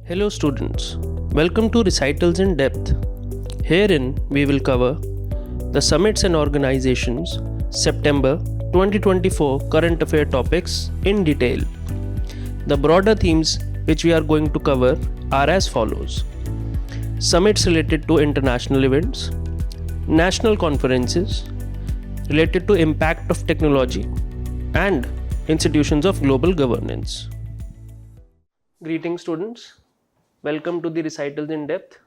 Hello students, welcome to Recitals in Depth. Herein we will cover the summits and organizations September 2024 current affair topics in detail. The broader themes which we are going to cover are as follows: summits related to international events, national conferences related to impact of technology, and institutions of global governance. Greetings students. Welcome to the Recitals in Depth.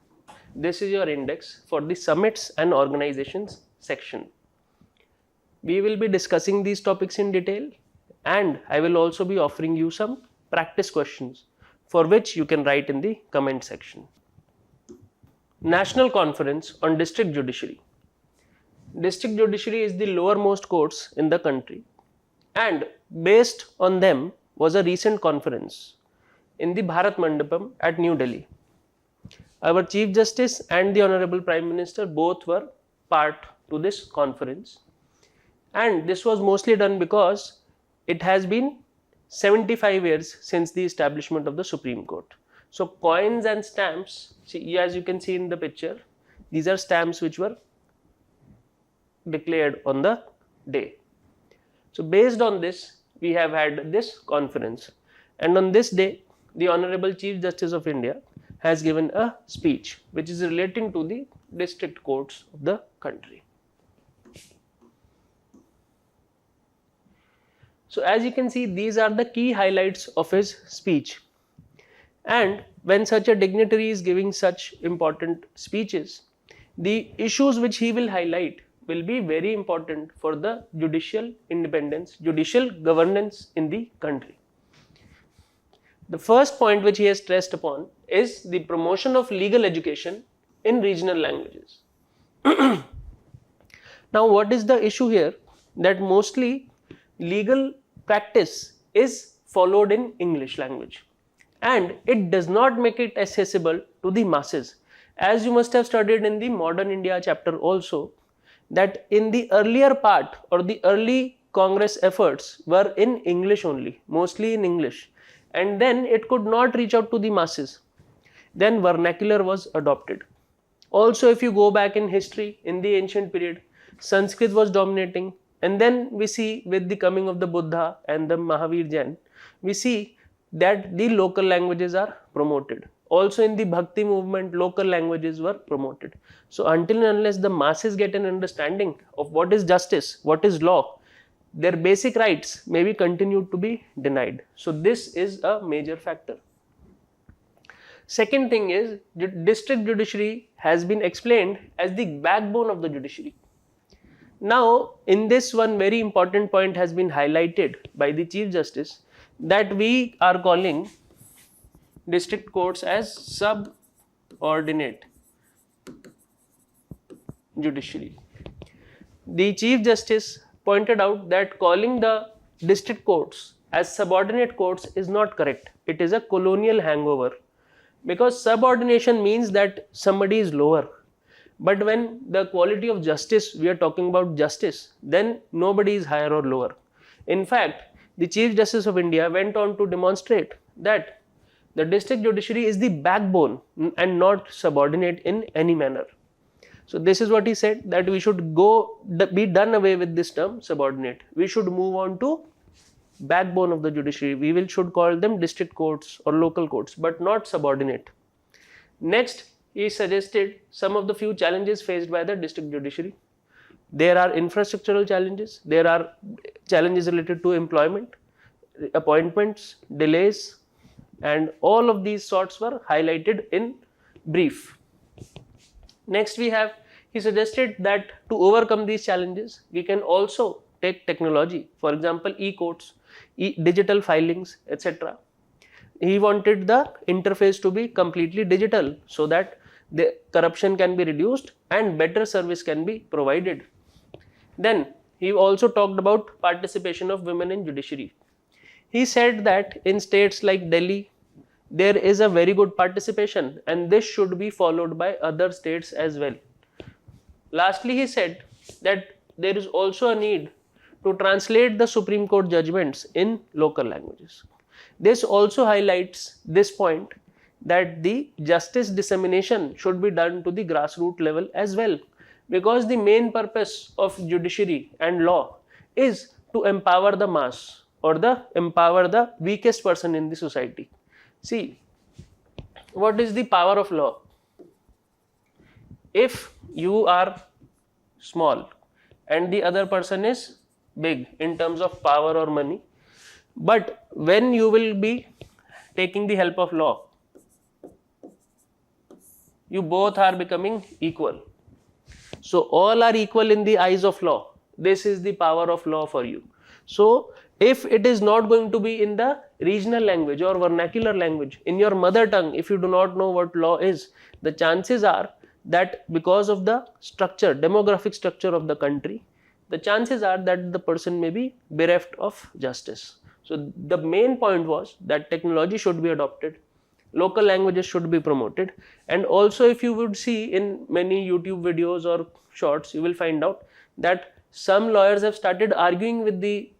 This is your index for the summits and organizations section. We will be discussing these topics in detail, and I will also be offering you some practice questions for which you can write in the comment section. National Conference on District Judiciary. District Judiciary is the lowermost courts in the country, and based on them was a recent conference in the Bharat Mandapam at New Delhi. Our Chief Justice and the Honorable Prime Minister both were part to this conference, and this was mostly done because it has been 75 years since the establishment of the Supreme Court. So coins and stamps, see, as you can see in the picture, these are stamps which were declared on the day. So based on this, we have had this conference, and on this day the Honorable Chief Justice of India has given a speech which is relating to the district courts of the country. So as you can see, these are the key highlights of his speech, and when such a dignitary is giving such important speeches, the issues which he will highlight will be very important for the judicial independence, judicial governance in the country. The first point which he has stressed upon is the promotion of legal education in regional languages. Now, what is the issue here? That mostly legal practice is followed in English language, and it does not make it accessible to the masses. As you must have studied in the Modern India chapter also, that in the earlier part or the early Congress efforts were in English only, mostly in English, and then it could not reach out to the masses. Then vernacular was adopted. Also, if you go back in history, in the ancient period, Sanskrit was dominating, and then we see with the coming of the Buddha and the Mahavir Jain, we see that the local languages are promoted. Also in the Bhakti movement, local languages were promoted. So until and unless the masses get an understanding of what is justice, what is law, their basic rights may be continued to be denied. So this is a major factor. Second thing is, district judiciary has been explained as the backbone of the judiciary. Now in this, one very important point has been highlighted by the Chief Justice, that we are calling district courts as subordinate judiciary. The Chief Justice pointed out that calling the district courts as subordinate courts is not correct. It is a colonial hangover, because subordination means that somebody is lower. But when the quality of justice, we are talking about justice, then nobody is higher or lower. In fact, the Chief Justice of India went on to demonstrate that the district judiciary is the backbone and not subordinate in any manner. So this is what he said, that we should be done away with this term subordinate. We should move on to backbone of the judiciary. We should call them district courts or local courts, but not subordinate. Next, he suggested some of the few challenges faced by the district judiciary. There are infrastructural challenges, there are challenges related to employment, appointments, delays, and all of these sorts were highlighted in brief. Next, he suggested that to overcome these challenges, we can also take technology, for example, e-courts, digital filings, etc. He wanted the interface to be completely digital so that the corruption can be reduced and better service can be provided. Then he also talked about participation of women in judiciary. He said that in states like Delhi, there is a very good participation, and this should be followed by other states as well. Lastly, he said that there is also a need to translate the Supreme Court judgments in local languages. This also highlights this point, that the justice dissemination should be done to the grassroots level as well, because the main purpose of judiciary and law is to empower the mass or empower the weakest person in the society. See, what is the power of law? If you are small and the other person is big in terms of power or money, but when you will be taking the help of law, you both are becoming equal. So all are equal in the eyes of law. This is the power of law for you. So if it is not going to be in the regional language or vernacular language, in your mother tongue, if you do not know what law is, the chances are that because of the structure, demographic structure of the country, the chances are that the person may be bereft of justice. So the main point was that technology should be adopted, local languages should be promoted, and also if you would see in many YouTube videos or shorts, you will find out that some lawyers have started arguing with the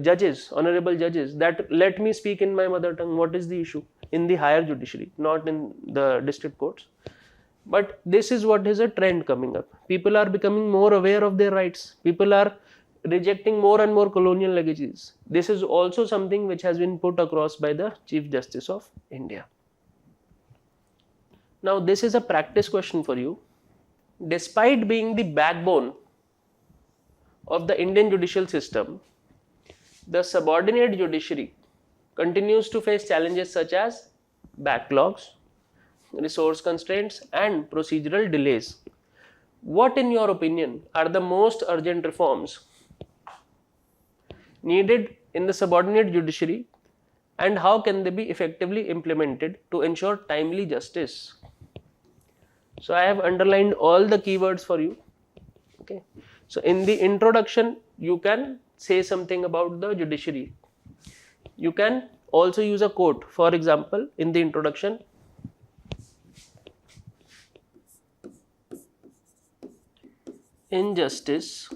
judges, honorable judges, that let me speak in my mother tongue, what is the issue, in the higher judiciary, not in the district courts. But this is what is a trend coming up. People are becoming more aware of their rights. People are rejecting more and more colonial legacies. This is also something which has been put across by the Chief Justice of India. Now this is a practice question for you. Despite being the backbone of the Indian judicial system, the subordinate judiciary continues to face challenges such as backlogs, resource constraints and procedural delays. What in your opinion are the most urgent reforms needed in the subordinate judiciary, and how can they be effectively implemented to ensure timely justice? So I have underlined all the keywords for you. Okay. So in the introduction, you can say something about the judiciary. You can also use a quote. For example, in the introduction, injustice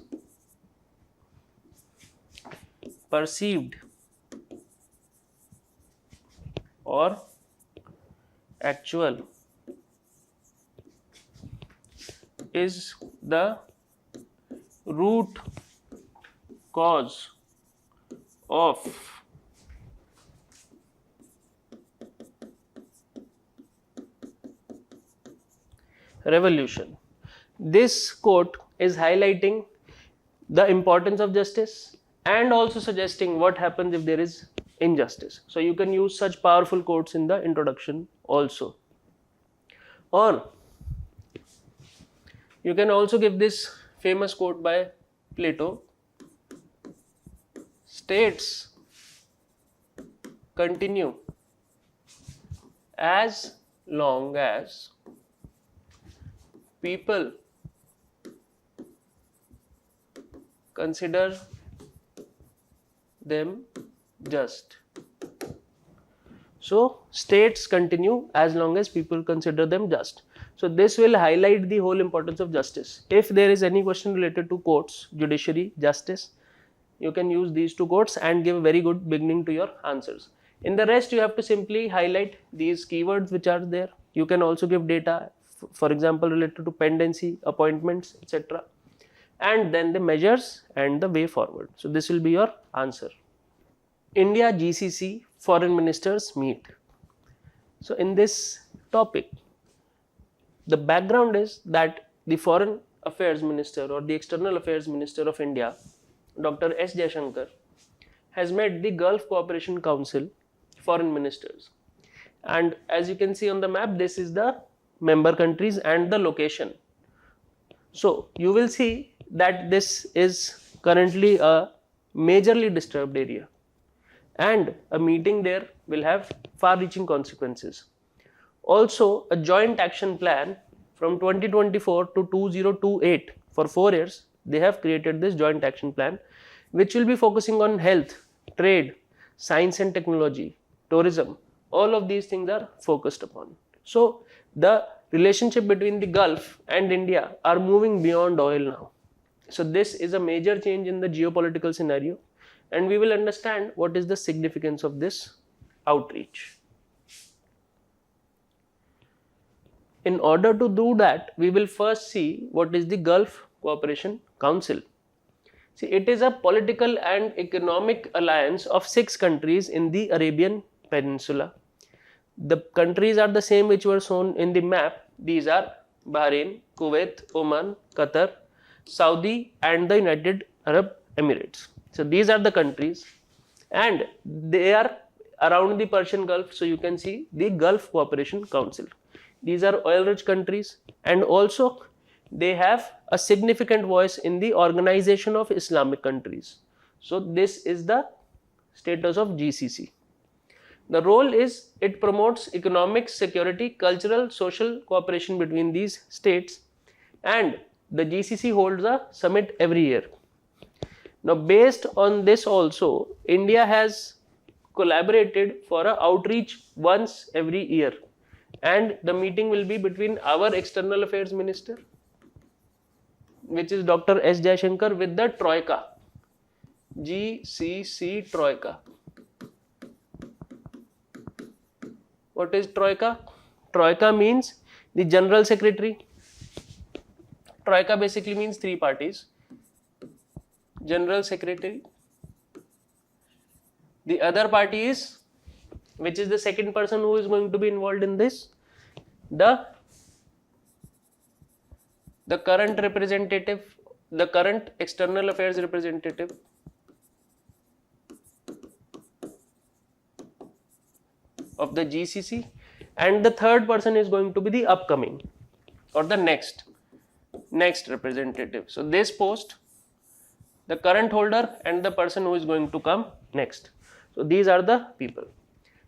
perceived or actual is the root cause of revolution. This quote is highlighting the importance of justice and also suggesting what happens if there is injustice. So you can use such powerful quotes in the introduction also. Or you can also give this famous quote by Plato: states continue as long as people consider them just. So states continue as long as people consider them just. So this will highlight the whole importance of justice. If there is any question related to courts, judiciary, justice, you can use these two quotes and give a very good beginning to your answers. In the rest, you have to simply highlight these keywords which are there. You can also give data, for example, related to pendency, appointments, etc. And then the measures and the way forward. So this will be your answer. India-GCC foreign ministers meet. So in this topic, the background is that the foreign affairs minister or the external affairs minister of India, Dr. S. Jaishankar, has met the Gulf Cooperation Council foreign ministers. And as you can see on the map, this is the member countries and the location. So you will see that this is currently a majorly disturbed area, and a meeting there will have far-reaching consequences. Also, a joint action plan from 2024 to 2028, for 4 years, they have created this joint action plan, which will be focusing on health, trade, science and technology, tourism. All of these things are focused upon. So the relationship between the Gulf and India are moving beyond oil now. So this is a major change in the geopolitical scenario, and we will understand what is the significance of this outreach. In order to do that, we will first see what is the Gulf Cooperation Council. See, it is a political and economic alliance of 6 countries in the Arabian Peninsula. The countries are the same which were shown in the map. These are Bahrain, Kuwait, Oman, Qatar, Saudi and the United Arab Emirates. So these are the countries and they are around the Persian Gulf. So you can see the Gulf Cooperation Council. These are oil-rich countries and also they have a significant voice in the Organization of Islamic Countries. So this is the status of GCC. The role is it promotes economic, security, cultural, social cooperation between these states, and the GCC holds a summit every year. Now based on this also, India has collaborated for an outreach once every year, and the meeting will be between our External Affairs Minister, which is Dr. S. Jaishankar, with the Troika, GCC Troika. What is Troika? Troika means the General Secretary. Troika basically means 3 parties. General Secretary. The other party is, which is the second person who is going to be involved in this, the current representative, the current External Affairs representative. Of the GCC, and the third person is going to be the upcoming or the next representative. So this post, the current holder and the person who is going to come next. So these are the people.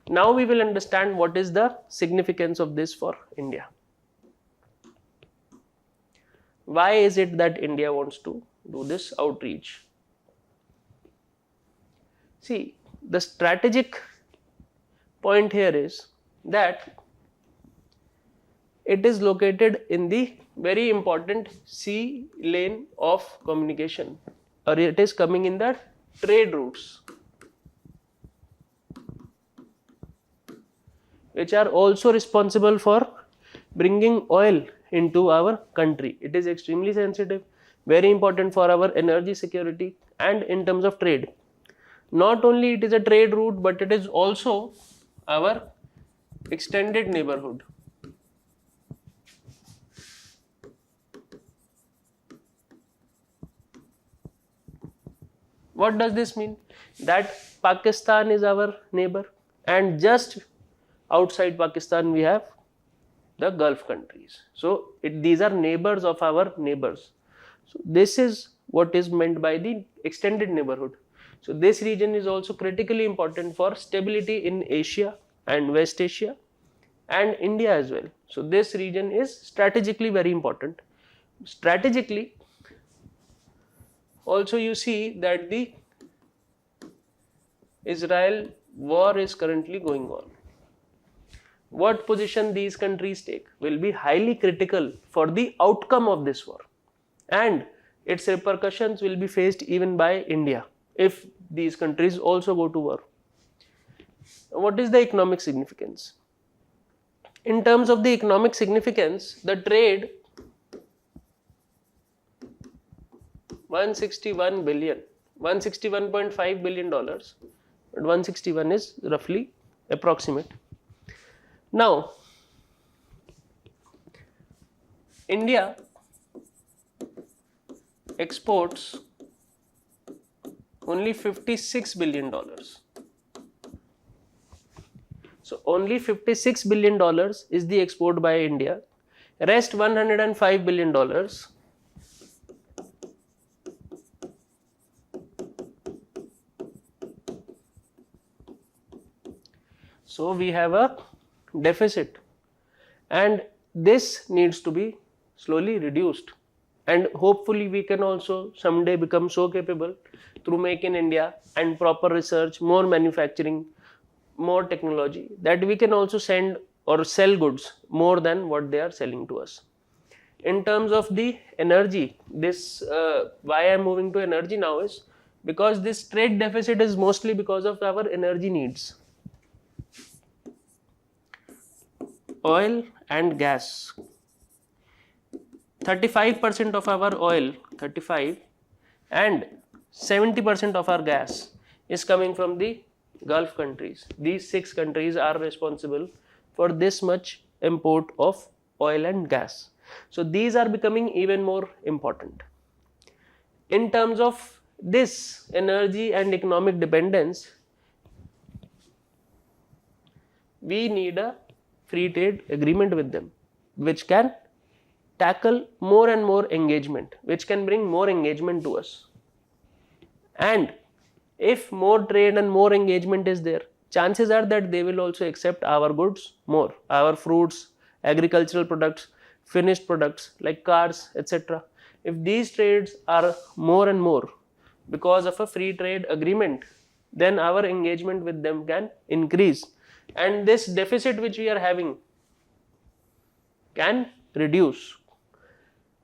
Now we will understand what is the significance of this for India. Why is it that India wants to do this outreach? See, the strategic point here is that it is located in the very important sea lane of communication, or it is coming in the trade routes, which are also responsible for bringing oil into our country. It is extremely sensitive, very important for our energy security and in terms of trade. Not only it is a trade route, but it is also our extended neighborhood. What does this mean? That Pakistan is our neighbor, and just outside Pakistan we have the Gulf countries. So these are neighbors of our neighbors. So this is what is meant by the extended neighborhood. So this region is also critically important for stability in Asia and West Asia and India as well. So this region is strategically very important. Strategically, also you see that the Israel war is currently going on. What position these countries take will be highly critical for the outcome of this war, and its repercussions will be faced even by India if these countries also go to war. What is the economic significance? In terms of the economic significance, the trade 161 billion, 161.5 billion dollars, but 161 is roughly approximate. Now, India exports only $56 billion. So only $56 billion is the export by India. Rest $105 billion so we have a deficit, and this needs to be slowly reduced, and hopefully we can also someday become so capable through Make in India and proper research, more manufacturing, more technology, that we can also send or sell goods more than what they are selling to us. In terms of the energy, this why I am moving to energy now is because this trade deficit is mostly because of our energy needs. Oil and gas. 35% of our oil, 35, and 70% of our gas is coming from the Gulf countries. These 6 countries are responsible for this much import of oil and gas. So these are becoming even more important. In terms of this energy and economic dependence, we need a free trade agreement with them, which can tackle more and more engagement, which can bring more engagement to us. And if more trade and more engagement is there, chances are that they will also accept our goods more, our fruits, agricultural products, finished products like cars, etc. If these trades are more and more because of a free trade agreement, then our engagement with them can increase, and this deficit which we are having can reduce.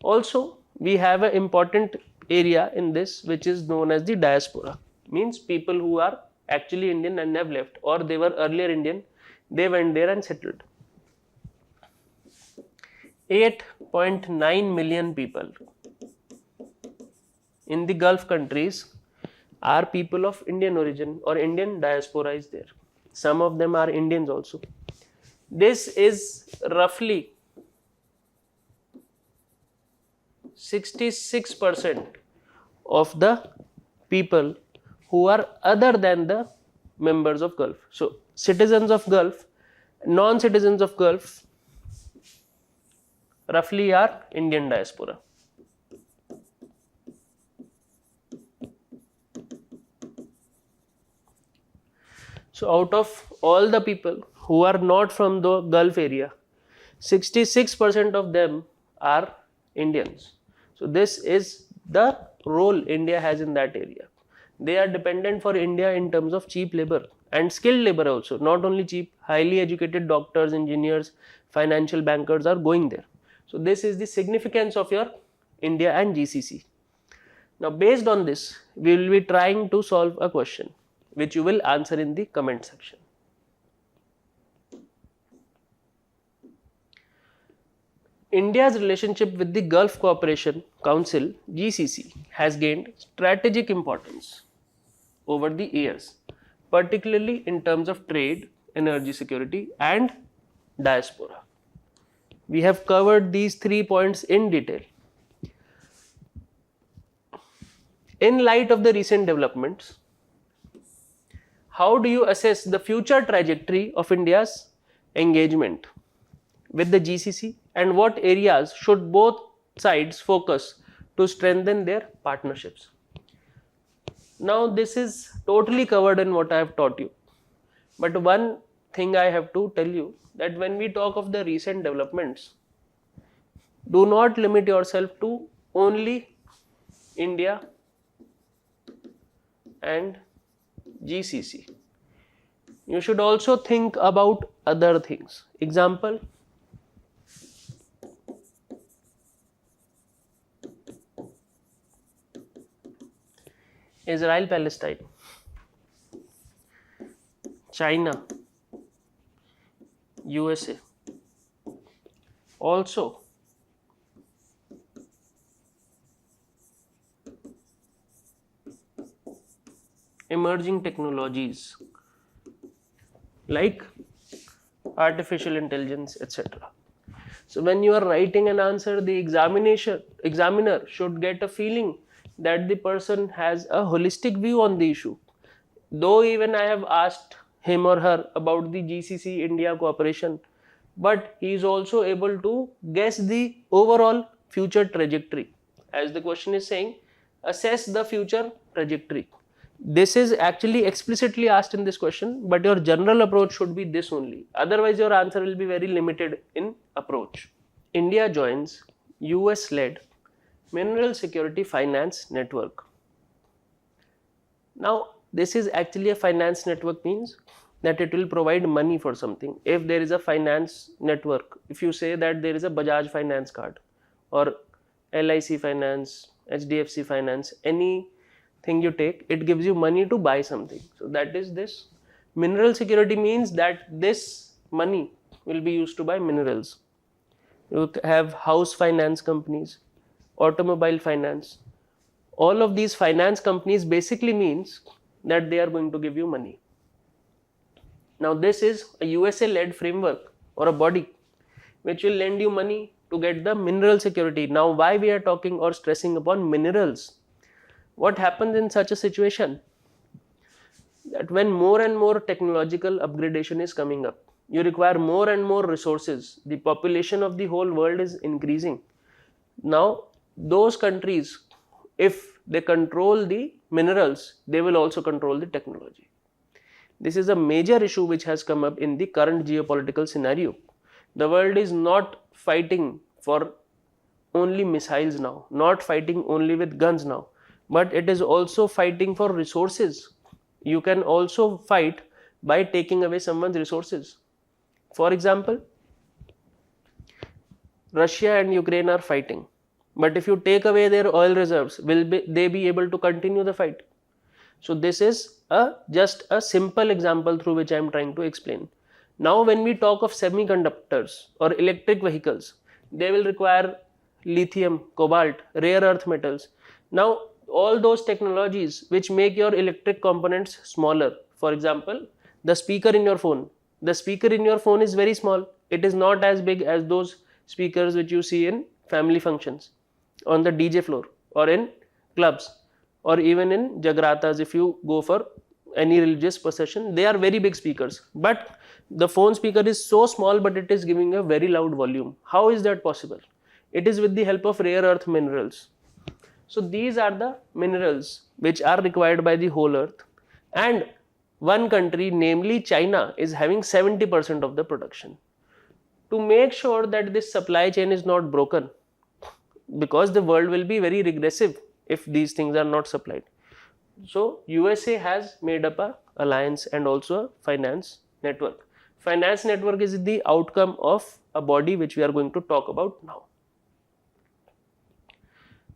Also, we have an important area in this which is known as the diaspora. Means people who are actually Indian and have left, or they were earlier Indian, they went there and settled. 8.9 million people in the Gulf countries are people of Indian origin, or Indian diaspora is there. Some of them are Indians also. This is roughly 66% of the people who are other than the members of Gulf. So citizens of Gulf, non-citizens of Gulf roughly are Indian diaspora. So out of all the people who are not from the Gulf area, 66% of them are Indians. So this is the role India has in that area. They are dependent for India in terms of cheap labor and skilled labor also. Not only cheap, highly educated doctors, engineers, financial bankers are going there. So this is the significance of your India and GCC. Now based on this, we will be trying to solve a question which you will answer in the comment section. India's relationship with the Gulf Cooperation Council (GCC) has gained strategic importance over the years, particularly in terms of trade, energy security, and diaspora. We have covered these 3 points in detail. In light of the recent developments, how do you assess the future trajectory of India's engagement with the GCC, and what areas should both sides focus to strengthen their partnerships? Now this is totally covered in what I have taught you, but one thing I have to tell you, that when we talk of the recent developments, do not limit yourself to only India and GCC. You should also think about other things. Example, Israel-Palestine, China, USA. Also, emerging technologies like artificial intelligence, etc. So when you are writing an answer, the examiner should get a feeling that the person has a holistic view on the issue. Though even I have asked him or her about the GCC India cooperation, but he is also able to guess the overall future trajectory. As the question is saying, assess the future trajectory. This is actually explicitly asked in this question, but your general approach should be this only. Otherwise, your answer will be very limited in approach. India joins US-led Mineral Security Finance Network. Now, this is actually a finance network, means that it will provide money for something. If there is a finance network, if you say that there is a Bajaj finance card or LIC finance, HDFC finance, anything you take, it gives you money to buy something. So that is this. Mineral security means that this money will be used to buy minerals. You have house finance companies, automobile finance. All of these finance companies basically means that they are going to give you money. Now this is a USA-led framework or a body which will lend you money to get the mineral security. Now why we are talking or stressing upon minerals? What happens in such a situation? That when more and more technological upgradation is coming up, you require more and more resources. The population of the whole world is increasing. Now those countries, if they control the minerals, they will also control the technology. This is a major issue which has come up in the current geopolitical scenario. The world is not fighting for only missiles now, not fighting only with guns now, but it is also fighting for resources. You can also fight by taking away someone's resources. For example, Russia and Ukraine are fighting, but if you take away their oil reserves, will they be able to continue the fight? So this is just a simple example through which I am trying to explain. Now when we talk of semiconductors or electric vehicles, they will require lithium, cobalt, rare earth metals. Now all those technologies which make your electric components smaller. For example, the speaker in your phone. The speaker in your phone is very small. It is not as big as those speakers which you see in family functions, on the DJ floor, or in clubs, or even in jagratas. If you go for any religious procession, they are very big speakers. But the phone speaker is so small, but it is giving a very loud volume. How is that possible? It is with the help of rare earth minerals. So these are the minerals which are required by the whole earth, and one country, namely China, is having 70% of the production. To make sure that this supply chain is not broken, because the world will be very regressive if these things are not supplied. So USA has made up a alliance and also a finance network. Finance network is the outcome of a body which we are going to talk about now.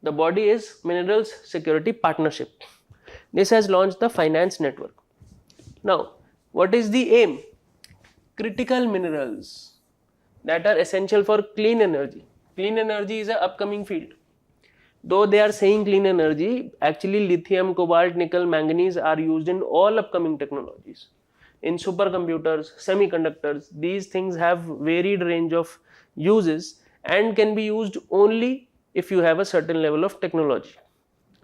The body is Minerals Security Partnership. This has launched the finance network. Now, what is the aim? Critical minerals that are essential for clean energy. Clean energy is an upcoming field. Though they are saying clean energy, actually lithium, cobalt, nickel, manganese are used in all upcoming technologies. In supercomputers, semiconductors, these things have varied range of uses and can be used only if you have a certain level of technology.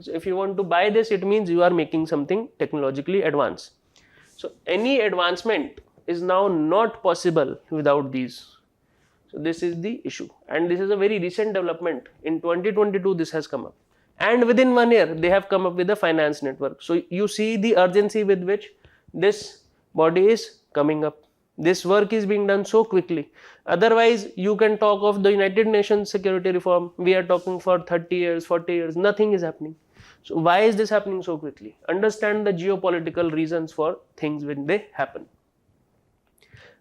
So if you want to buy this, it means you are making something technologically advanced. So any advancement is now not possible without these. So this is the issue, and this is a very recent development. In 2022 this has come up, and within 1 year they have come up with a finance network. So you see the urgency with which this body is coming up. This work is being done so quickly. Otherwise you can talk of the United Nations security reform. We are talking for 30 years, 40 years, nothing is happening. So why is this happening so quickly? Understand the geopolitical reasons for things when they happen.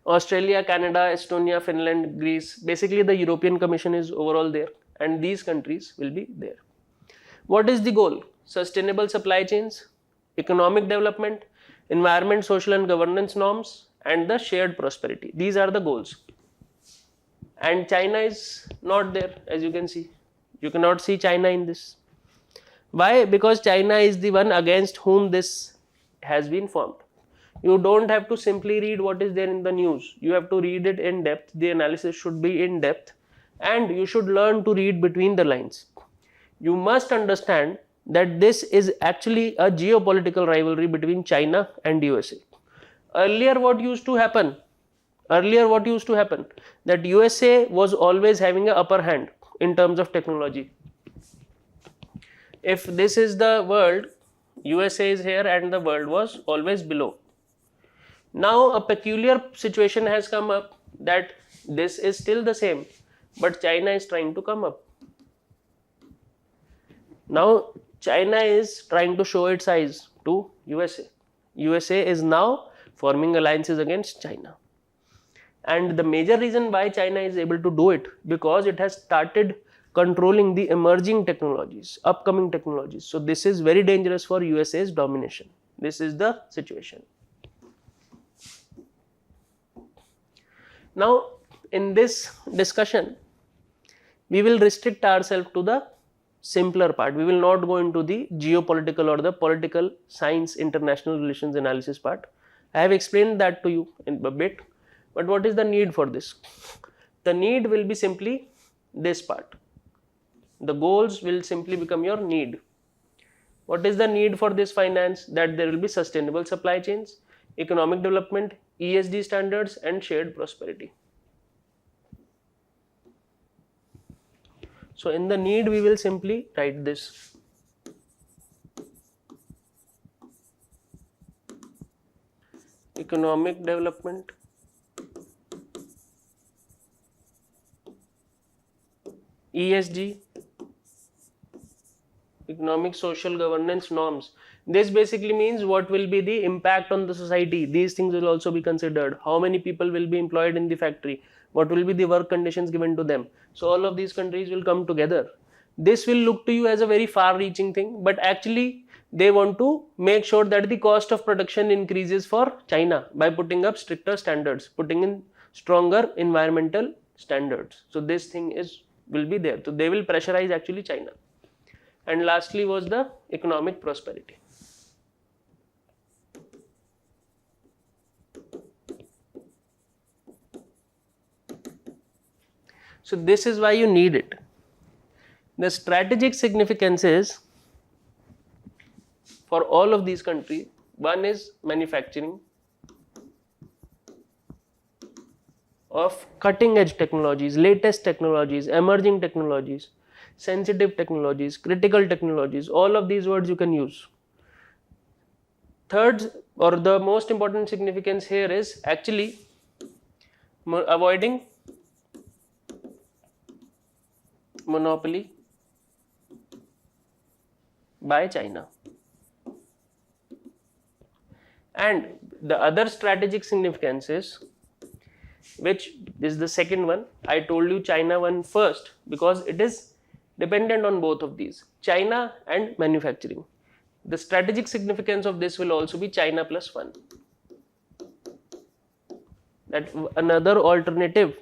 Australia, Canada, Estonia, Finland, Greece, basically the European Commission is overall there, and these countries will be there. What is the goal? Sustainable supply chains, economic development, environment, social and governance norms, and the shared prosperity. These are the goals. And China is not there, as you can see. You cannot see China in this. Why? Because China is the one against whom this has been formed. You don't have to simply read what is there in the news. You have to read it in depth. The analysis should be in depth, and you should learn to read between the lines. You must understand that this is actually a geopolitical rivalry between China and USA. Earlier what used to happen? That USA was always having an upper hand in terms of technology. If this is the world, USA is here and the world was always below. Now a peculiar situation has come up that this is still the same, but China is trying to come up. Now China is trying to show its size to USA. USA is now forming alliances against China. And the major reason why China is able to do it, because it has started controlling the emerging technologies, upcoming technologies. So this is very dangerous for USA's domination. This is the situation. Now in this discussion, we will restrict ourselves to the simpler part. We will not go into the geopolitical or the political science international relations analysis part. I have explained that to you in a bit, but what is the need for this? The need will be simply this part. The goals will simply become your need. What is the need for this finance? That there will be sustainable supply chains, economic development, ESG standards and shared prosperity. So in the need we will simply write this. Economic development, ESG, economic social governance norms. This basically means what will be the impact on the society. These things will also be considered. How many people will be employed in the factory? What will be the work conditions given to them? So all of these countries will come together. This will look to you as a very far reaching thing, but actually they want to make sure that the cost of production increases for China by putting up stricter standards, putting in stronger environmental standards. So this thing will be there. So they will pressurize actually China. And lastly was the economic prosperity. So this is why you need it. The strategic significance is for all of these countries. One is manufacturing of cutting edge technologies, latest technologies, emerging technologies, sensitive technologies, critical technologies, all of these words you can use. Third, or the most important significance here is actually avoiding monopoly by China. And the other strategic significance is, which is the second one. I told you China one first because it is dependent on both of these, China and manufacturing. The strategic significance of this will also be China plus one. That another alternative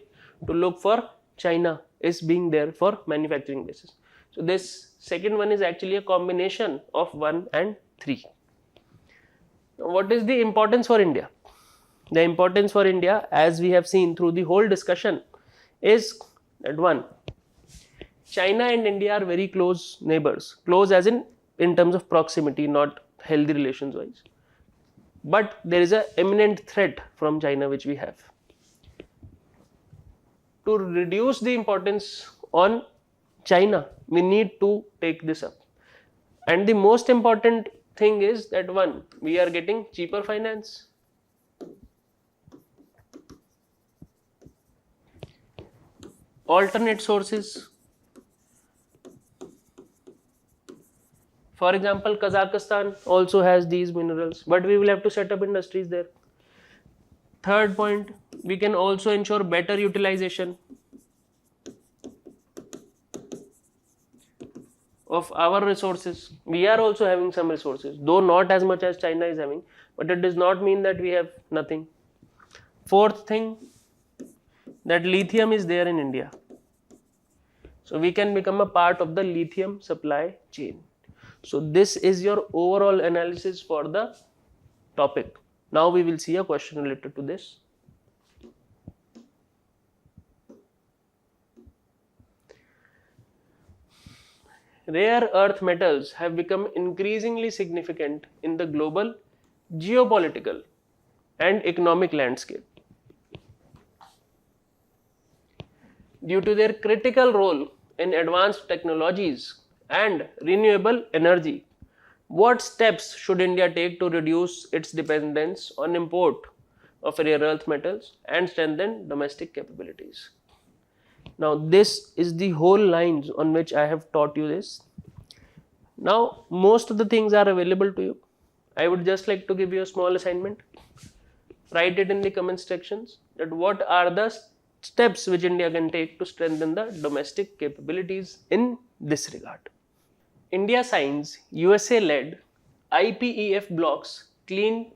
to look for China is being there for manufacturing basis. So this second one is actually a combination of 1 and 3. Now, what is the importance for India? The importance for India, as we have seen through the whole discussion, is that 1, China and India are very close neighbors. Close as in terms of proximity, not healthy relations wise. But there is an imminent threat from China which we have. To reduce the importance on China, we need to take this up. And the most important thing is that 1, we are getting cheaper finance. Alternate sources. For example, Kazakhstan also has these minerals, but we will have to set up industries there. Third point, we can also ensure better utilization of our resources. We are also having some resources, though not as much as China is having, but it does not mean that we have nothing. Fourth thing, that lithium is there in India. So we can become a part of the lithium supply chain. So this is your overall analysis for the topic. Now we will see a question related to this. Rare earth metals have become increasingly significant in the global geopolitical and economic landscape. Due to their critical role in advanced technologies and renewable energy, what steps should India take to reduce its dependence on import of rare earth metals and strengthen domestic capabilities? Now this is the whole lines on which I have taught you this. Now most of the things are available to you. I would just like to give you a small assignment. Write it in the comment sections that what are the steps which India can take to strengthen the domestic capabilities in this regard. India signs USA-led IPEF blocs clean,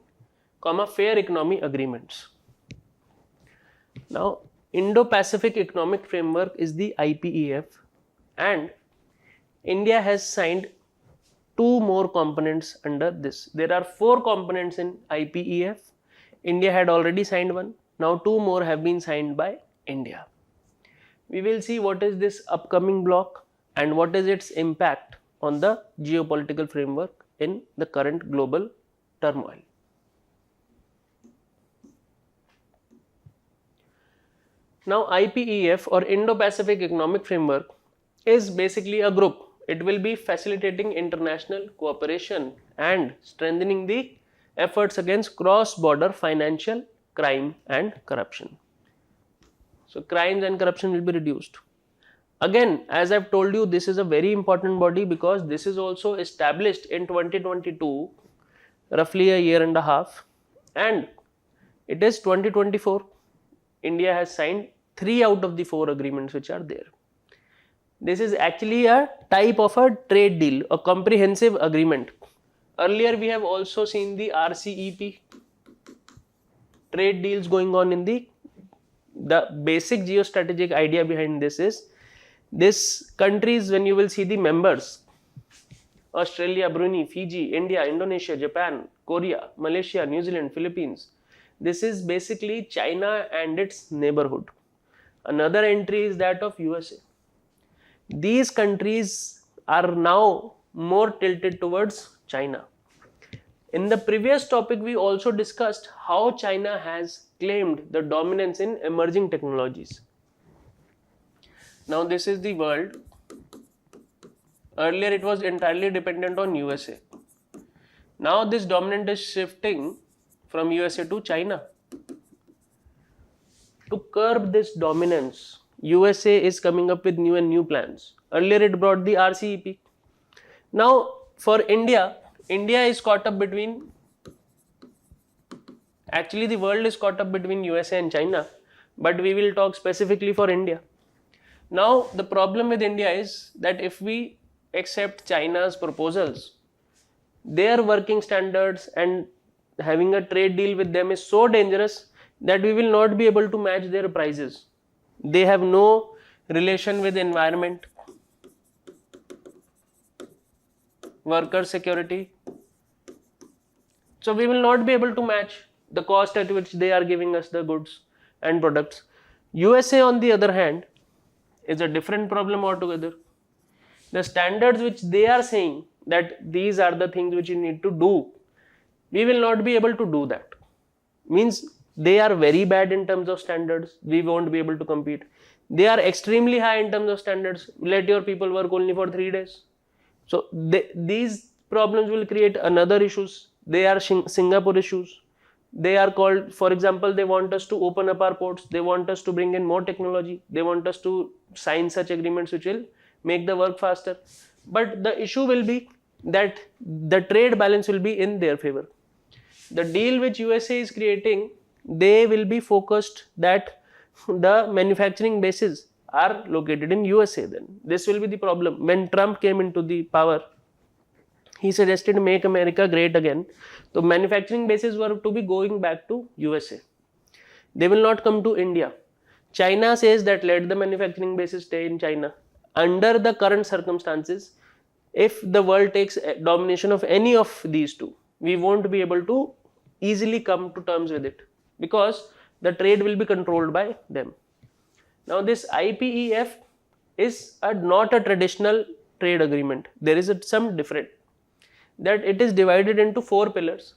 fair economy agreements. Now Indo-Pacific Economic Framework is the IPEF, and India has signed 2 more components under this. There are 4 components in IPEF. India had already signed one. Now 2 more have been signed by India. We will see what is this upcoming bloc and what is its impact on the geopolitical framework in the current global turmoil. Now IPEF, or Indo-Pacific Economic Framework, is basically a group. It will be facilitating international cooperation and strengthening the efforts against cross-border financial crime and corruption. So crimes and corruption will be reduced. Again, as I've told you, this is a very important body because this is also established in 2022, roughly a year and a half, and it is 2024. India has signed 3 out of the 4 agreements which are there. This is actually a type of a trade deal, a comprehensive agreement. Earlier we have also seen the RCEP, trade deals going on in the basic geostrategic idea behind this is, this countries, when you will see the members, Australia, Brunei, Fiji, India, Indonesia, Japan, Korea, Malaysia, New Zealand, Philippines, this is basically China and its neighborhood. Another entry is that of USA. These countries are now more tilted towards China. In the previous topic, we also discussed how China has claimed the dominance in emerging technologies. Now this is the world. Earlier it was entirely dependent on USA. Now this dominance is shifting from USA to China. To curb this dominance, USA is coming up with new plans. Earlier it brought the RCEP. Now for India, India is caught up between, actually the world is caught up between USA and China, but we will talk specifically for India. Now the problem with India is that if we accept China's proposals, their working standards and having a trade deal with them is so dangerous that we will not be able to match their prices. They have no relation with environment, worker security. So we will not be able to match the cost at which they are giving us the goods and products. USA on the other hand is a different problem altogether. The standards which they are saying that these are the things which you need to do, we will not be able to do that. Means they are very bad in terms of standards, we won't be able to compete. They are extremely high in terms of standards, let your people work only for 3 days. So these problems will create another issues. They are Singapore issues. They are called, for example, they want us to open up our ports, they want us to bring in more technology, they want us to sign such agreements which will make the work faster. But the issue will be that the trade balance will be in their favor. The deal which USA is creating, they will be focused that the manufacturing bases are located in USA then. This will be the problem. When Trump came into the power, he suggested make America great again. So manufacturing bases were to be going back to USA. They will not come to India. China says that let the manufacturing bases stay in China. Under the current circumstances, if the world takes domination of any of these two, we won't be able to easily come to terms with it because the trade will be controlled by them. Now this IPEF is not a traditional trade agreement. There is some different, that it is divided into 4 pillars.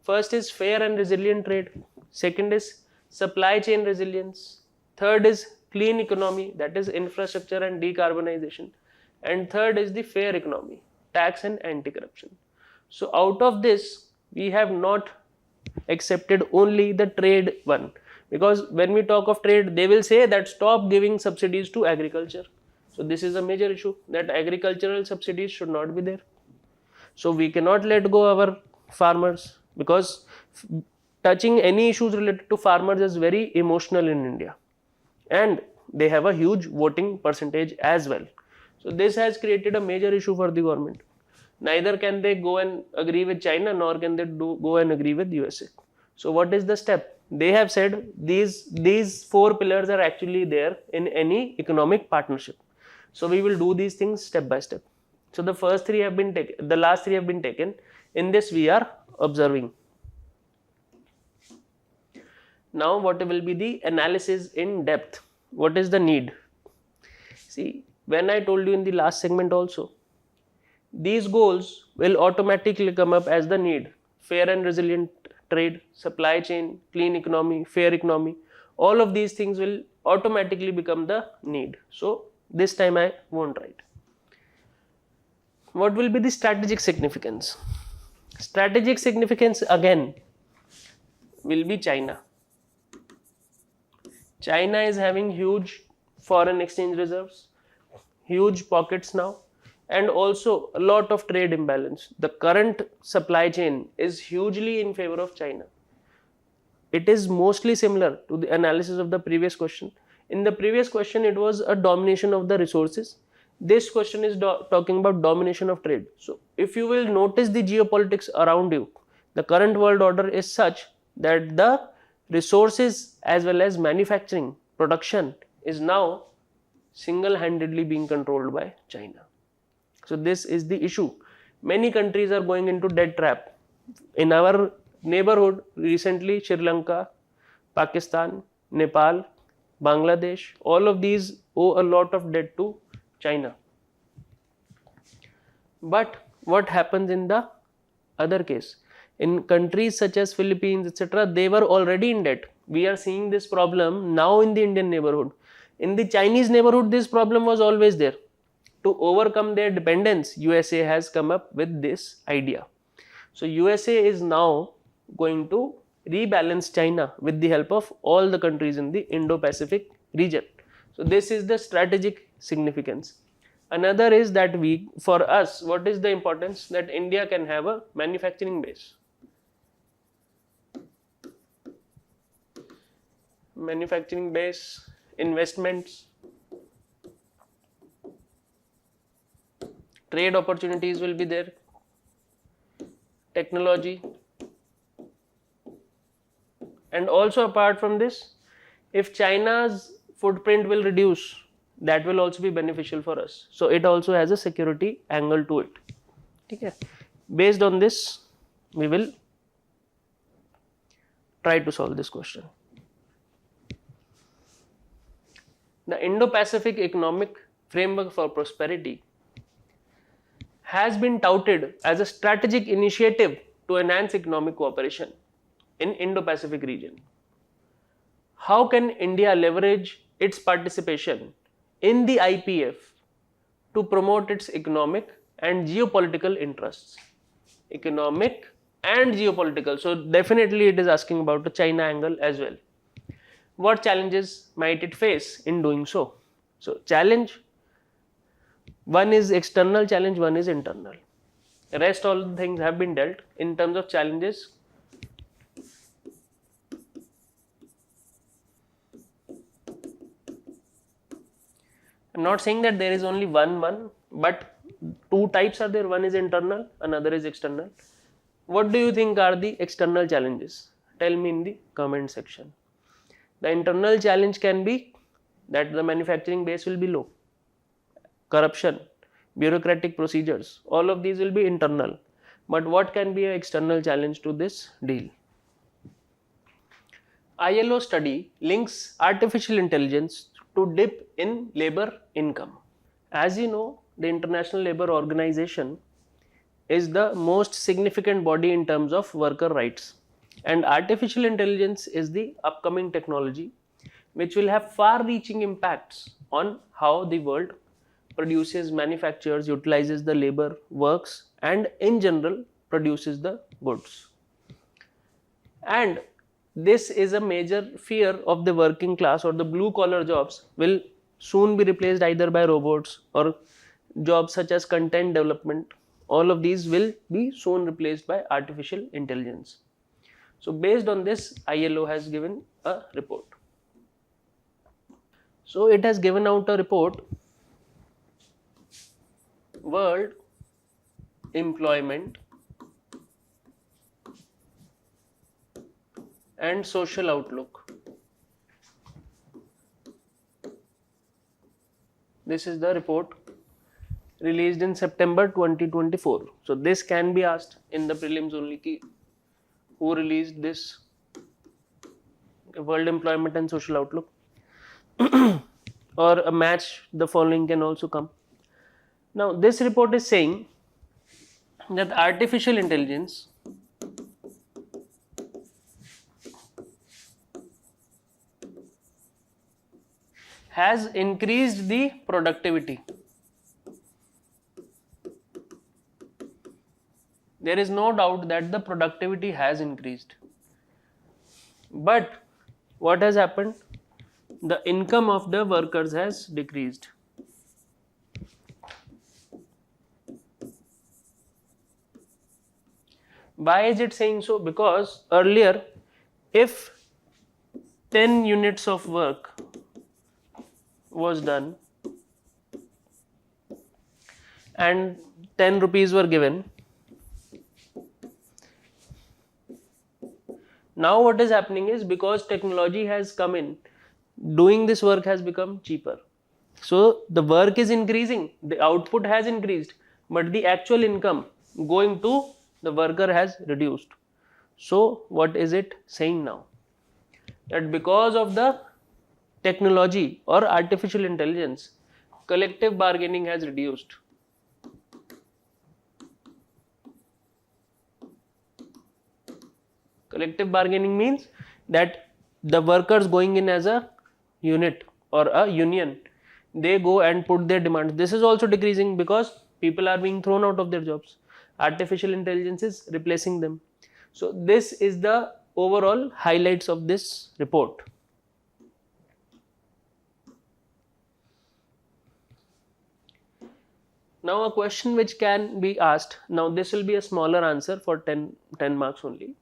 First is fair and resilient trade. Second is supply chain resilience. Third is clean economy, that is infrastructure and decarbonization. And third is the fair economy, tax and anti-corruption. So out of this, we have not accepted only the trade one, because when we talk of trade, they will say that stop giving subsidies to agriculture. So this is a major issue, that agricultural subsidies should not be there. So we cannot let go our farmers, because touching any issues related to farmers is very emotional in India, and they have a huge voting percentage as well. So this has created a major issue for the government. Neither can they go and agree with China, nor can they go and agree with USA. So what is the step? They have said these four pillars are actually there in any economic partnership. So we will do these things step by step. So the first three have been taken, the last three have been taken. In this we are observing. Now what will be the analysis in depth? What is the need? See, when I told you in the last segment also, these goals will automatically come up as the need. Fair and resilient trade, supply chain, clean economy, fair economy, all of these things will automatically become the need. So this time I won't write. What will be the strategic significance? Strategic significance again will be China. China is having huge foreign exchange reserves, huge pockets now, and also a lot of trade imbalance. The current supply chain is hugely in favor of China. It is mostly similar to the analysis of the previous question. In the previous question, it was a domination of the resources. This question is talking about domination of trade. So, if you will notice the geopolitics around you, the current world order is such that the resources as well as manufacturing production is now single-handedly being controlled by China. So this is the issue. Many countries are going into debt trap. In our neighborhood recently, Sri Lanka, Pakistan, Nepal, Bangladesh, all of these owe a lot of debt to China. But what happens in the other case? In countries such as Philippines, etc., they were already in debt. We are seeing this problem now in the Indian neighborhood. In the Chinese neighborhood, this problem was always there. To overcome their dependence, USA has come up with this idea. So USA is now going to rebalance China with the help of all the countries in the Indo-Pacific region. So this is the strategic significance. Another is that for us, what is the importance? That India can have a manufacturing base. Manufacturing base, investments, trade opportunities will be there, technology, and also apart from this, if China's footprint will reduce, that will also be beneficial for us. So it also has a security angle to it. Okay. Based on this, we will try to solve this question. The Indo-Pacific Economic Framework for Prosperity has been touted as a strategic initiative to enhance economic cooperation in Indo-Pacific region. How can India leverage its participation in the IPEF to promote its economic and geopolitical interests? Economic and geopolitical. So definitely it is asking about the China angle as well. What challenges might it face in doing so? So challenge, one is external challenge, one is internal. The rest all the things have been dealt. In terms of challenges, I'm not saying that there is only one, but two types are there. One is internal, another is external. What do you think are the external challenges? Tell me in the comment section. The internal challenge can be that the manufacturing base will be low, corruption, bureaucratic procedures, all of these will be internal. But what can be an external challenge to this deal? ILO study links artificial intelligence to dip in labor income. As you know, the International Labour Organization is the most significant body in terms of worker rights. And artificial intelligence is the upcoming technology which will have far-reaching impacts on how the world produces, manufactures, utilizes the labor, works, and in general produces the goods. And this is a major fear of the working class, or the blue collar jobs will soon be replaced either by robots or jobs such as content development. All of these will be soon replaced by artificial intelligence. So based on this, ILO has given a report. So it has given out a report, World Employment and Social Outlook. This is the report released in September 2024. So this can be asked in the prelims only ki who released this World Employment and Social Outlook or a match the following can also come. Now this report is saying that artificial intelligence has increased the productivity. There is no doubt that the productivity has increased. But what has happened? The income of the workers has decreased. Why is it saying so? Because earlier, if 10 units of work was done and 10 rupees were given, now what is happening is, because technology has come in, doing this work has become cheaper. So the work is increasing, the output has increased, but the actual income going to the worker has reduced. So what is it saying now? That because of the technology or artificial intelligence, collective bargaining has reduced. Collective bargaining means that the workers going in as a unit or a union, they go and put their demands. This is also decreasing because people are being thrown out of their jobs. Artificial intelligence is replacing them. So this is the overall highlights of this report. Now a question which can be asked, now this will be a smaller answer for 10 marks only.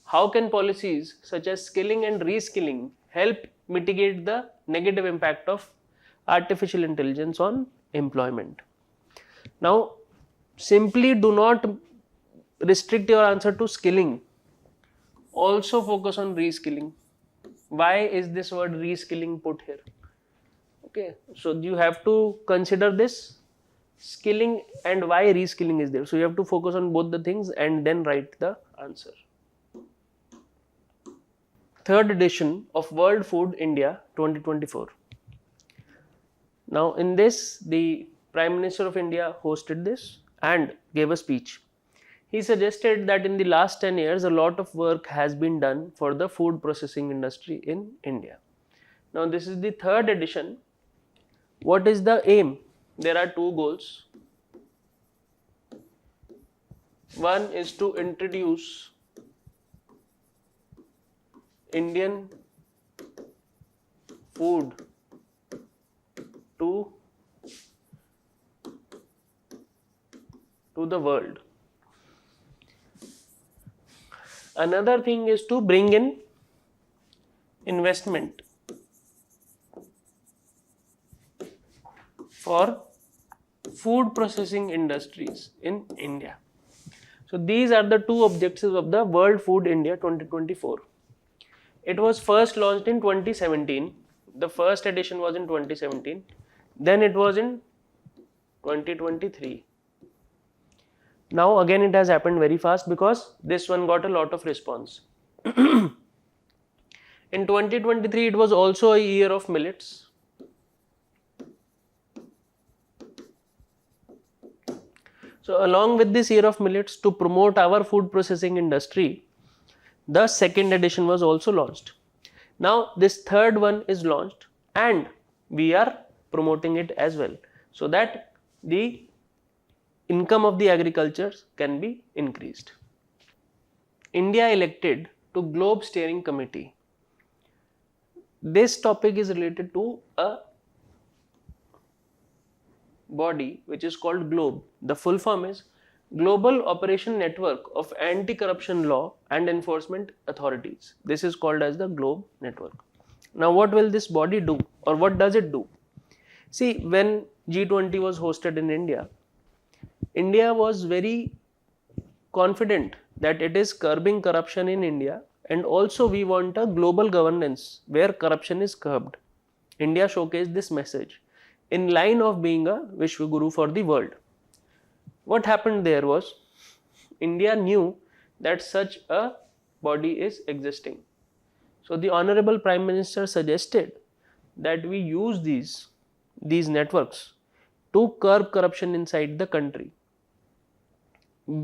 How can policies such as skilling and reskilling help mitigate the negative impact of artificial intelligence on employment? Now, simply do not restrict your answer to skilling. Also focus on reskilling. Why is this word reskilling put here? Okay, so you have to consider this skilling and why reskilling is there. So you have to focus on both the things and then write the answer. Third edition of World Food India 2024. Now in this, the Prime Minister of India hosted this and gave a speech. He suggested that in the last 10 years, a lot of work has been done for the food processing industry in India. Now this is the third edition. What is the aim? There are two goals. One is to introduce Indian food to the world. Another thing is to bring in investment for food processing industries in India. So these are the two objectives of the World Food India 2024. It was first launched in 2017. The first edition was in 2017. Then it was in 2023. Now again it has happened very fast because this one got a lot of response. In 2023 it was also a year of millets. So along with this year of millets, to promote our food processing industry, the second edition was also launched. Now this third one is launched and we are promoting it as well, so that the income of the agriculture can be increased. India elected to Globe Steering Committee. This topic is related to a body which is called GLOBE. The full form is Global Operation Network of Anti-Corruption Law and Enforcement Authorities. This is called as the GLOBE network. Now what will this body do, or what does it do? See, when G20 was hosted in India, India was very confident that it is curbing corruption in India And also we want a global governance where corruption is curbed. India showcased this message in line of being a Vishwaguru for the world. What happened there was, India knew that such a body is existing. So the Honorable Prime Minister suggested that we use these networks to curb corruption inside the country,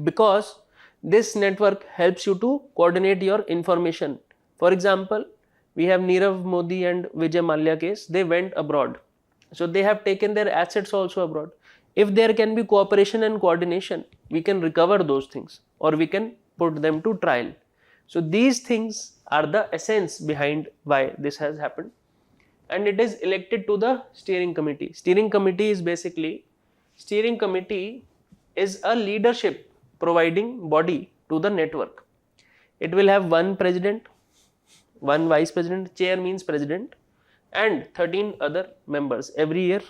because this network helps you to coordinate your information. For example, we have Nirav Modi and Vijay Mallya case, they went abroad. So they have taken their assets also abroad. If there can be cooperation and coordination, we can recover those things or we can put them to trial. So these things are the essence behind why this has happened. And it is elected to the steering committee. Steering committee is a leadership providing body to the network. It will have one president, one vice president, chair means president, and 13 other members every year.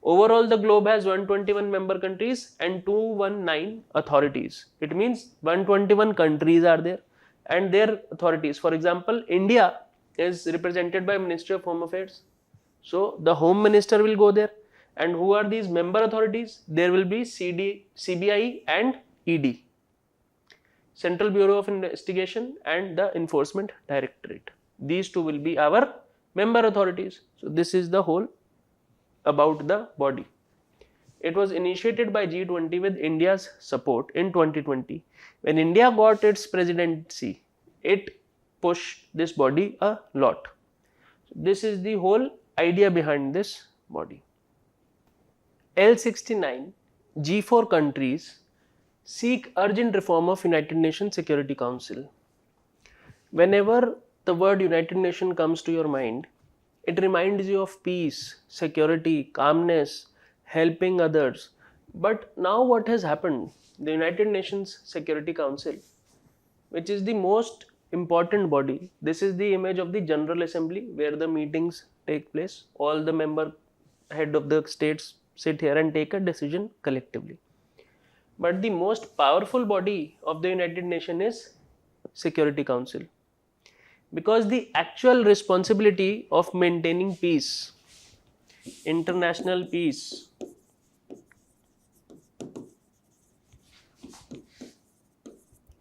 Overall, the globe has 121 member countries and 219 authorities. It means 121 countries are there and their authorities. For example, India is represented by Ministry of Home Affairs. So the Home Minister will go there. And who are these member authorities? There will be CBI and ED, Central Bureau of Investigation and the Enforcement Directorate. These two will be our member authorities. So this is the whole about the body. It was initiated by G20 with India's support in 2020. When India got its presidency, it pushed this body a lot. So this is the whole idea behind this body. L69, G4 countries seek urgent reform of United Nations Security Council. Whenever the word United Nations comes to your mind, it reminds you of peace, security, calmness, helping others. But now what has happened? The United Nations Security Council, which is the most important body, this is the image of the General Assembly where the meetings take place. All the head of the states sit here and take a decision collectively. But the most powerful body of the United Nations is Security Council, because the actual responsibility of maintaining peace, international peace,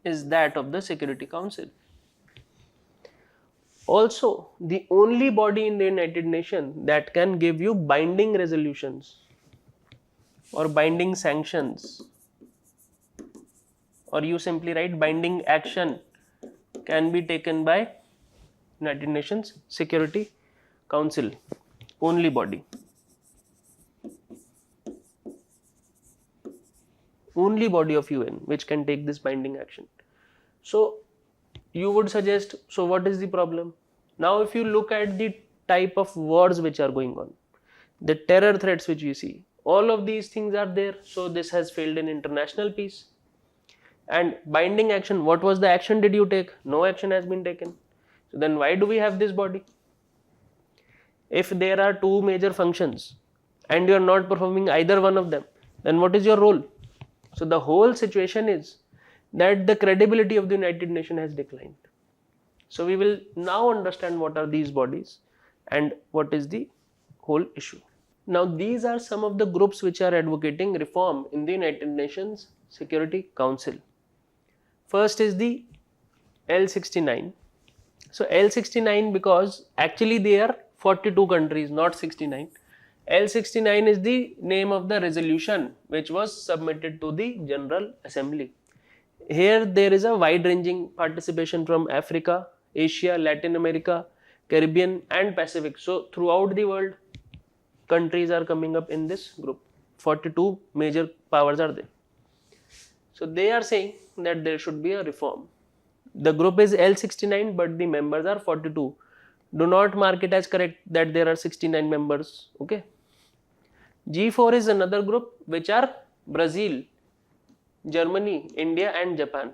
is that of the Security Council. Also, the only body in the United Nations that can give you binding resolutions or binding sanctions, or you simply write binding action, can be taken by United Nations Security Council, only body. Only body of UN which can take this binding action. So you would suggest, so what is the problem? Now if you look at the type of wars which are going on, the terror threats which we see, all of these things are there. So this has failed in international peace. And binding action, what was the action did you take? No action has been taken. So then why do we have this body? If there are two major functions and you are not performing either one of them, then what is your role? So the whole situation is that the credibility of the United Nations has declined. So we will now understand what are these bodies and what is the whole issue. Now these are some of the groups which are advocating reform in the United Nations Security Council. First is the L69. So L69, because actually they are 42 countries, not 69. L69 is the name of the resolution which was submitted to the General Assembly. Here there is a wide-ranging participation from Africa, Asia, Latin America, Caribbean and Pacific. So throughout the world, countries are coming up in this group. 42 major powers are there. So they are saying that there should be a reform. The group is L69 but the members are 42. Do not mark it as correct that there are 69 members. Okay. G4 is another group which are Brazil, Germany, India and Japan.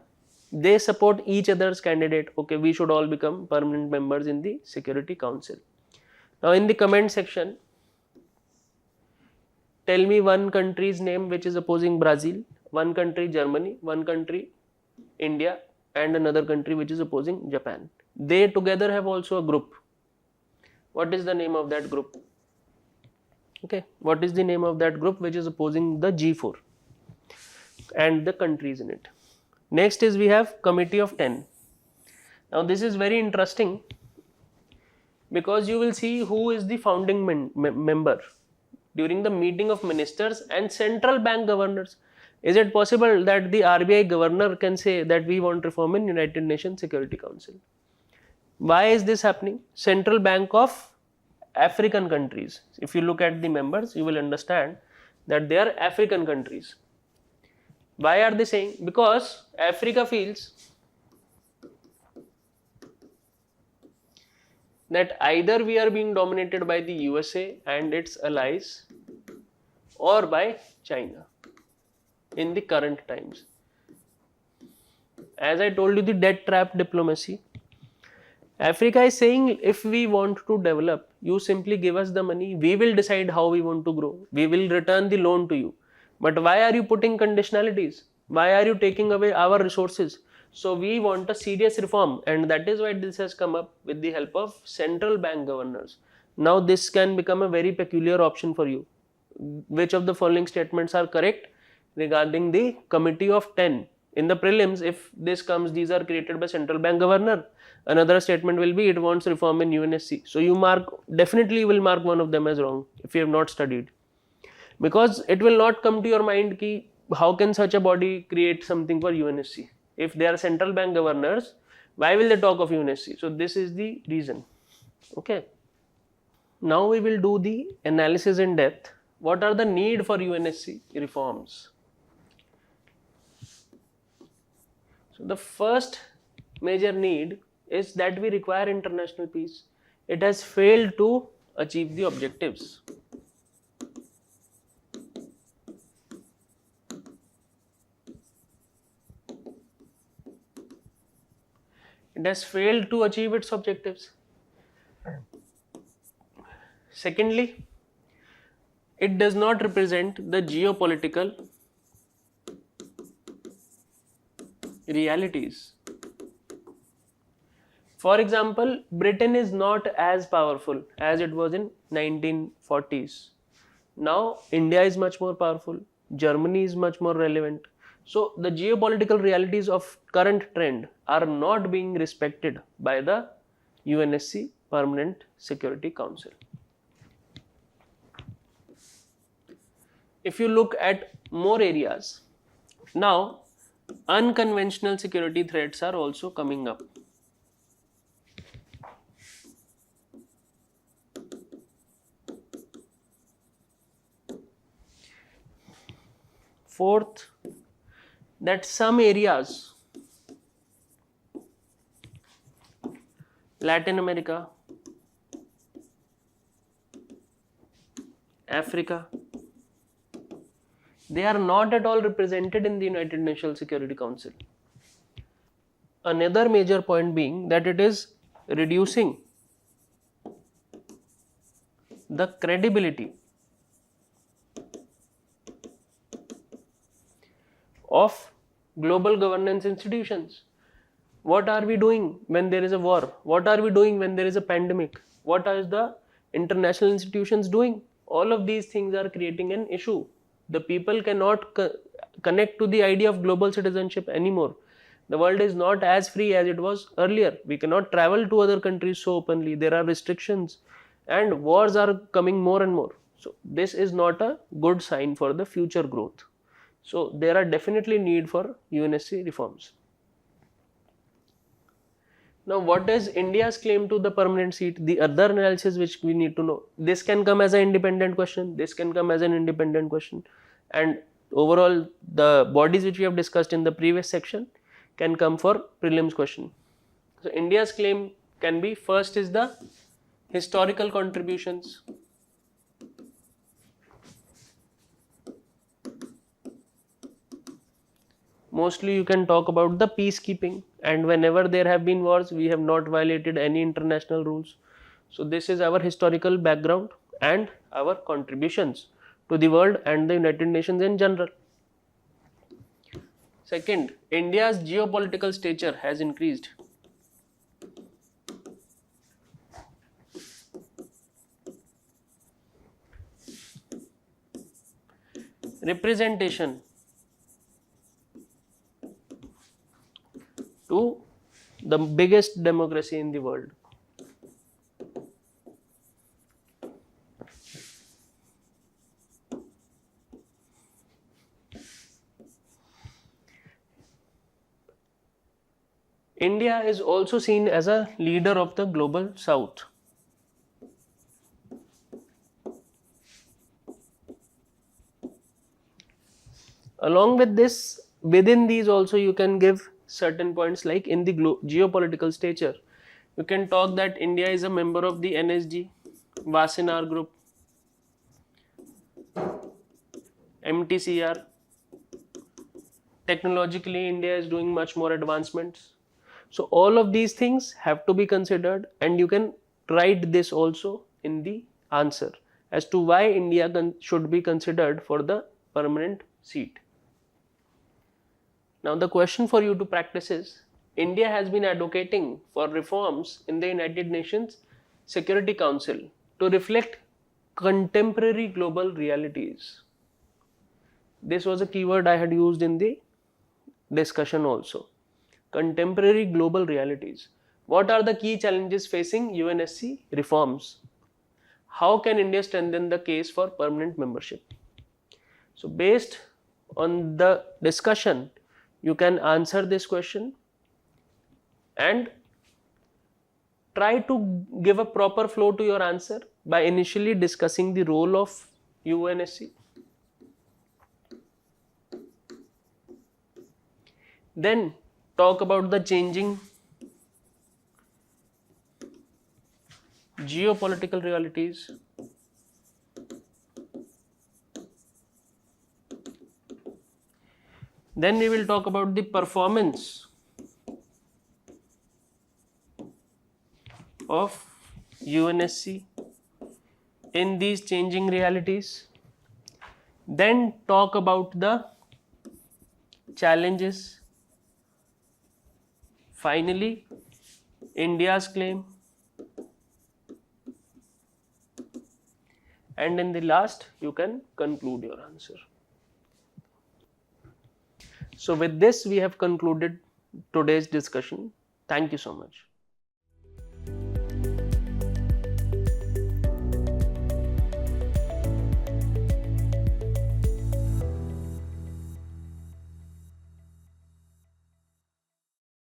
They support each other's candidate. Okay, we should all become permanent members in the Security Council. Now in the comment section, tell me one country's name which is opposing Brazil, one country Germany, one country India and another country which is opposing Japan. They together have also a group. What is the name of that group? Okay, what is the name of that group which is opposing the G4 and the countries in it? Next is we have Committee of 10. Now this is very interesting because you will see who is the founding member during the meeting of ministers and central bank governors. Is it possible that the RBI governor can say that we want reform in United Nations Security Council? Why is this happening? Central bank of African countries. If you look at the members, you will understand that they are African countries. Why are they saying? Because Africa feels that either we are being dominated by the USA and its allies or by China in the current times. As I told you, the debt trap diplomacy. Africa is saying, if we want to develop, you simply give us the money, we will decide how we want to grow, we will return the loan to you. But why are you putting conditionalities? Why are you taking away our resources? So we want a serious reform, and that is why this has come up with the help of central bank governors. Now this can become a very peculiar option for you. Which of the following statements are correct regarding the Committee of 10? In the prelims, if this comes, these are created by central bank governor. Another statement will be it wants reform in UNSC. So you definitely will mark one of them as wrong if you have not studied. Because it will not come to your mind ki how can such a body create something for UNSC? If they are central bank governors, why will they talk of UNSC? So this is the reason. Okay. Now we will do the analysis in depth. What are the need for UNSC reforms? So the first major need is that we require international peace. It has failed to achieve the objectives. It has failed to achieve its objectives. Secondly, it does not represent the geopolitical realities. For example, Britain is not as powerful as it was in 1940s. Now India is much more powerful, Germany is much more relevant. So the geopolitical realities of current trend are not being respected by the UNSC Permanent Security Council. If you look at more areas, now unconventional security threats are also coming up. Fourth, that some areas, Latin America, Africa, they are not at all represented in the United Nations Security Council. Another major point being that it is reducing the credibility of global governance institutions. What are we doing when there is a war? What are we doing when there is a pandemic? What are the international institutions doing? All of these things are creating an issue. The people cannot connect to the idea of global citizenship anymore. The world is not as free as it was earlier. We cannot travel to other countries so openly. There are restrictions and wars are coming more and more. So this is not a good sign for the future growth. So there are definitely need for UNSC reforms. Now what is India's claim to the permanent seat? The other analysis which we need to know. This can come as an independent question. This can come as an independent question. And overall the bodies which we have discussed in the previous section can come for prelims question. So India's claim can be, first is the historical contributions. Mostly you can talk about the peacekeeping, and whenever there have been wars, we have not violated any international rules. So this is our historical background and our contributions to the world and the United Nations in general. Second, India's geopolitical stature has increased. Representation to the biggest democracy in the world. India is also seen as a leader of the global south. Along with this, within these also you can give certain points like in the geopolitical stature. You can talk that India is a member of the NSG, Wassenaar Group, MTCR. Technologically, India is doing much more advancements. So all of these things have to be considered, and you can write this also in the answer as to why India should be considered for the permanent seat. Now the question for you to practice is, India has been advocating for reforms in the United Nations Security Council to reflect contemporary global realities. This was a keyword I had used in the discussion also. Contemporary global realities. What are the key challenges facing UNSC reforms? How can India strengthen the case for permanent membership? So based on the discussion, you can answer this question and try to give a proper flow to your answer by initially discussing the role of UNSC. Then talk about the changing geopolitical realities. Then we will talk about the performance of UNSC in these changing realities. Then talk about the challenges. Finally, India's claim. And in the last, you can conclude your answer. So with this, we have concluded today's discussion. Thank you so much.